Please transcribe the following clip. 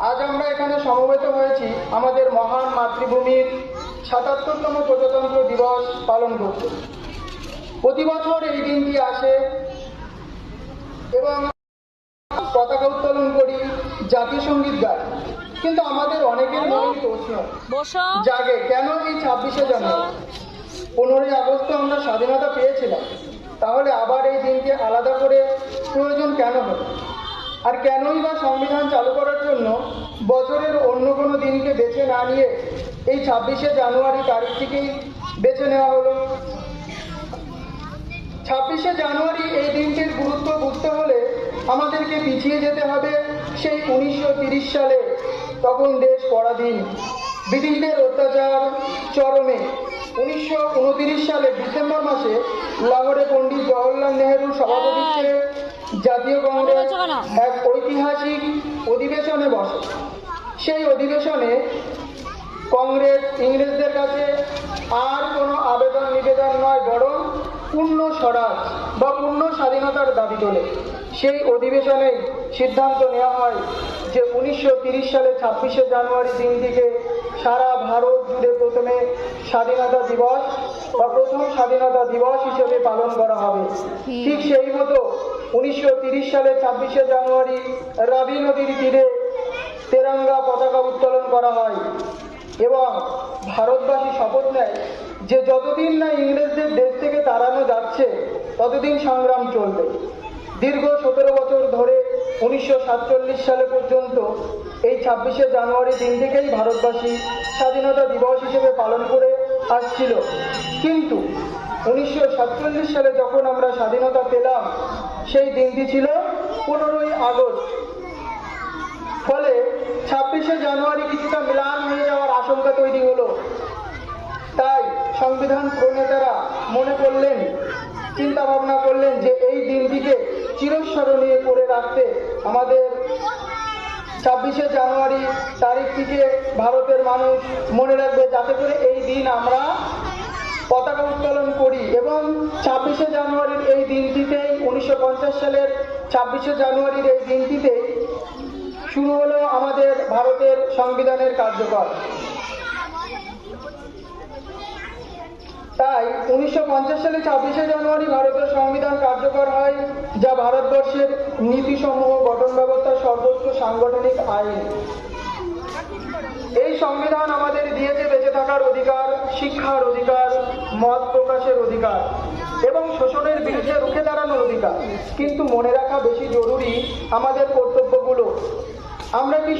আজ আমরা এখানে সমবেত হয়েছি আমাদের মহান মাতৃভূমির ৭৭তম প্রজাতন্ত্র দিবস পালন করতে। প্রতি বছর এই দিনটি আসে এবং পতাকা উত্তোলন করি, জাতীয় সঙ্গীত গাই, কিন্তু আমাদের অনেকের মনে প্রশ্ন জাগে, কেন এই ২৬শে জানুয়ারি? ১৫ই আগস্ট আমরা স্বাধীনতা পেয়েছিলাম, তাহলে আবার এই দিনকে আলাদা করে প্রয়োজন কেন হলো? আর কেনই বা সংবিধান চালু করার জন্য বছরের অন্য কোনো দিনকে বেছে না নিয়ে এই ২৬শে জানুয়ারি তারিখটিকেই বেছে নেওয়া হলো? ২৬শে জানুয়ারি এই দিনটির গুরুত্ব বুঝতে হলে আমাদেরকে পিছিয়ে যেতে হবে সেই ১৯৩০ সালে। তখন দেশ পরাধীন, ব্রিটিশদের অত্যাচার চরমে। ১৯২৯ সালে ডিসেম্বর মাসে লাহোরে পণ্ডিত জওহরলাল নেহরুর সভাপতিত্বে জাতীয় কংগ্রেস এক ঐতিহাসিক অধিবেশনে বসে। সেই অধিবেশনে কংগ্রেস ইংরেজদের কাছে আর কোনো আবেদন নিবেদন নয়, বরং পূর্ণ স্বরাজ বা পূর্ণ স্বাধীনতার দাবি তোলে। সেই অধিবেশনে সিদ্ধান্ত নেওয়া হয় যে ১৯৩০ সালে ২৬শে জানুয়ারি দিনটিকে সারা ভারত জুড়ে প্রথমে স্বাধীনতা দিবস বা প্রথম স্বাধীনতা দিবস হিসেবে পালন করা হবে। ঠিক সেই মতো ১৯৩০ সালে ২৬শে জানুয়ারি রাবি নদীর তীরে তেরঙ্গা পতাকা উত্তোলন করা হয় এবং ভারতবাসী শপথ নেয় যে যতদিন না ইংরেজদের দেশ থেকে তাড়ানো যাচ্ছে ততদিন সংগ্রাম চলবে। দীর্ঘ ১৭ বছর ধরে ১৯৪৭ সালে পর্যন্ত এই ২৬শে জানুয়ারি দিনটিকেই ভারতবাসী স্বাধীনতা দিবস হিসেবে পালন করে আসছিল। কিন্তু ১৯৪৭ সালে যখন আমরা স্বাধীনতা পেলাম, সেই দিনটি ছিল ১৫ই আগস্ট। ফলে ২৬শে জানুয়ারি কিছুটা ম্লান হয়ে যাওয়ার আশঙ্কা তৈরি হলো। তাই সংবিধান প্রণেতারা মনে করলেন, চিন্তা ভাবনা করলেন যে এই দিনটিকে চিরস্মরণীয় করে রাখতে আমাদের ২৬শে জানুয়ারি তারিখটিকে ভারতের মানুষ মনে রাখবে, যাতে করে এই দিন আমরা পতাকা উত্তোলন করি। এবং ২৬শে জানুয়ারির এই দিনটিতেই ১৯৫০ সালের ২৬শে জানুয়ারির এই দিনটিতেই শুরু হলো আমাদের ভারতের সংবিধানের কার্যকর। তাই ১৯৫০ সালে ২৬শে জানুয়ারি ভারতের সংবিধান কার্যকর হয়, যা ভারতবর্ষের নীতিসমূহ, গঠন ব্যবস্থার সর্বোচ্চ সাংগঠনিক আইন। এই সংবিধান আমাদের দিয়েছে বেঁচে থাকার অধিকার, শিক্ষার অধিকার, মত প্রকাশের অধিকার এবং শোষণের বিরুদ্ধে রুখে দাঁড়ানোর অধিকার। কিন্তু মনে রাখা বেশি জরুরি আমাদের কর্তব্যগুলো। আমরা কি